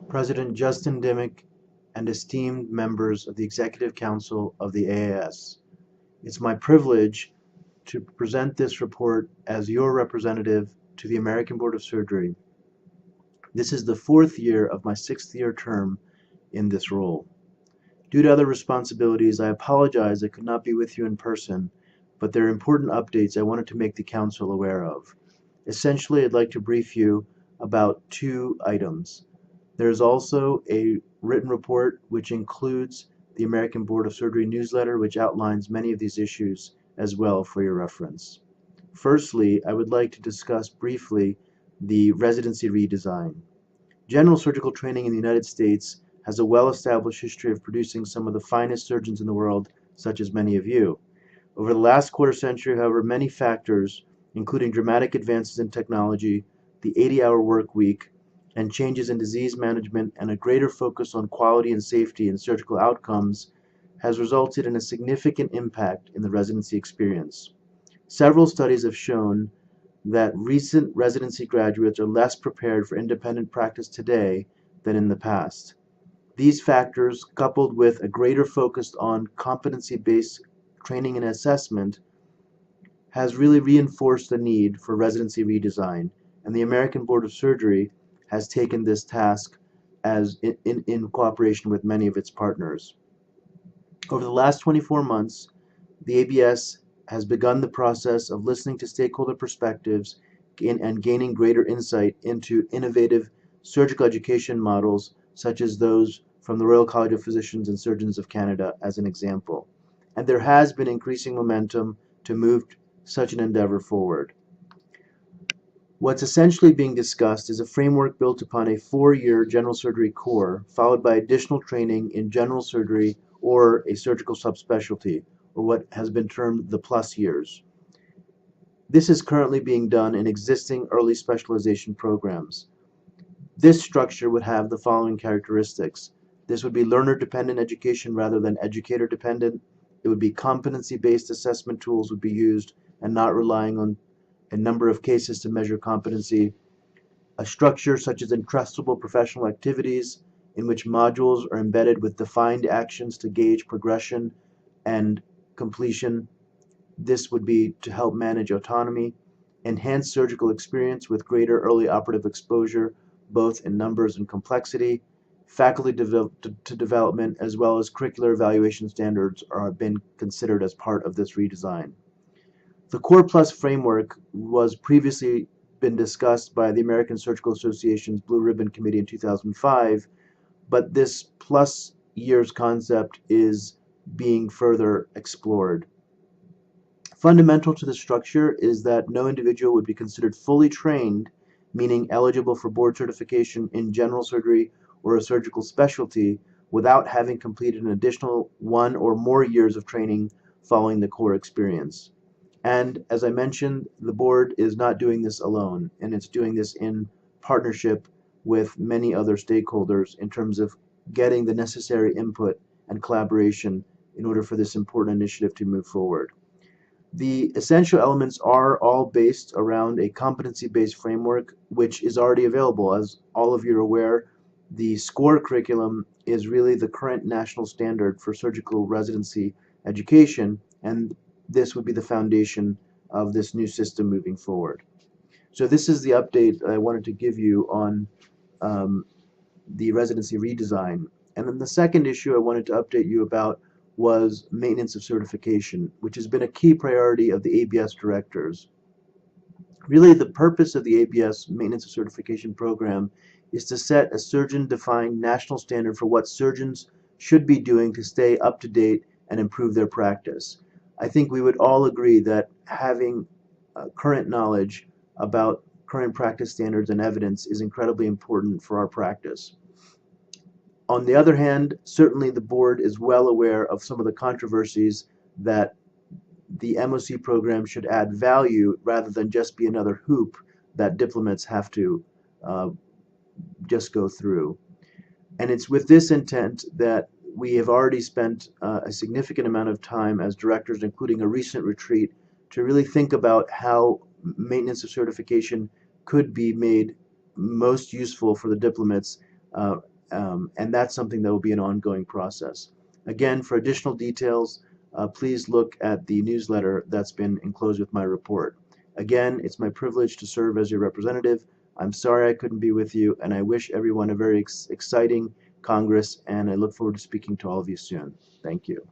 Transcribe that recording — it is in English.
President Justin Dimick, and esteemed members of the Executive Council of the AAS. It's my privilege to present this report as your representative to the American Board of Surgery. This is the fourth year of my sixth-year term in this role. Due to other responsibilities, I apologize I could not be with you in person, but there are important updates I wanted to make the Council aware of. Essentially, I'd like to brief you about two items. There's also a written report which includes the American Board of Surgery newsletter, which outlines many of these issues as well for your reference. Firstly, I would like to discuss briefly the residency redesign. General surgical training in the United States has a well-established history of producing some of the finest surgeons in the world, such as many of you. Over the last quarter century, however, many factors, including dramatic advances in technology, the 80-hour work week, and changes in disease management and a greater focus on quality and safety in surgical outcomes, has resulted in a significant impact in the residency experience. Several studies have shown that recent residency graduates are less prepared for independent practice today than in the past. These factors, coupled with a greater focus on competency-based training and assessment, has really reinforced the need for residency redesign, and the American Board of Surgery has taken this task as in cooperation with many of its partners. Over the last 24 months, the ABS has begun the process of listening to stakeholder perspectives and gaining greater insight into innovative surgical education models such as those from the Royal College of Physicians and Surgeons of Canada as an example. And there has been increasing momentum to move such an endeavor forward. What's essentially being discussed is a framework built upon a 4-year general surgery core, followed by additional training in general surgery or a surgical subspecialty, or what has been termed the plus years. This is currently being done in existing early specialization programs. This structure would have the following characteristics. This would be learner-dependent education rather than educator-dependent. It would be competency-based assessment tools would be used and not relying on a number of cases to measure competency. A structure such as entrustable professional activities in which modules are embedded with defined actions to gauge progression and completion. This would be to help manage autonomy. Enhanced surgical experience with greater early operative exposure, both in numbers and complexity. Faculty development as well as curricular evaluation standards have been considered as part of this redesign. The Core Plus framework was previously been discussed by the American Surgical Association's Blue Ribbon Committee in 2005, but this plus years concept is being further explored. Fundamental to the structure is that no individual would be considered fully trained, meaning eligible for board certification in general surgery or a surgical specialty, without having completed an additional 1 or more years of training following the core experience. And as I mentioned, the board is not doing this alone, and it's doing this in partnership with many other stakeholders in terms of getting the necessary input and collaboration in order for this important initiative to move forward. The essential elements are all based around a competency-based framework, which is already available. As all of you are aware, the SCORE curriculum is really the current national standard for surgical residency education, and this would be the foundation of this new system moving forward. So this is the update I wanted to give you on the residency redesign. And then the second issue I wanted to update you about was maintenance of certification, which has been a key priority of the ABS directors. Really, the purpose of the ABS maintenance of certification program is to set a surgeon-defined national standard for what surgeons should be doing to stay up to date and improve their practice. I think we would all agree that having current knowledge about current practice standards and evidence is incredibly important for our practice. On the other hand, certainly the board is well aware of some of the controversies that the MOC program should add value rather than just be another hoop that diplomats have to just go through. And it's with this intent that we have already spent a significant amount of time as directors, including a recent retreat, to really think about how maintenance of certification could be made most useful for the diplomats And that's something that will be an ongoing process. Again, for additional details, please look at the newsletter that's been enclosed with my report. Again, it's my privilege to serve as your representative. I'm sorry I couldn't be with you, and I wish everyone a very exciting Congress, and I look forward to speaking to all of you soon. Thank you.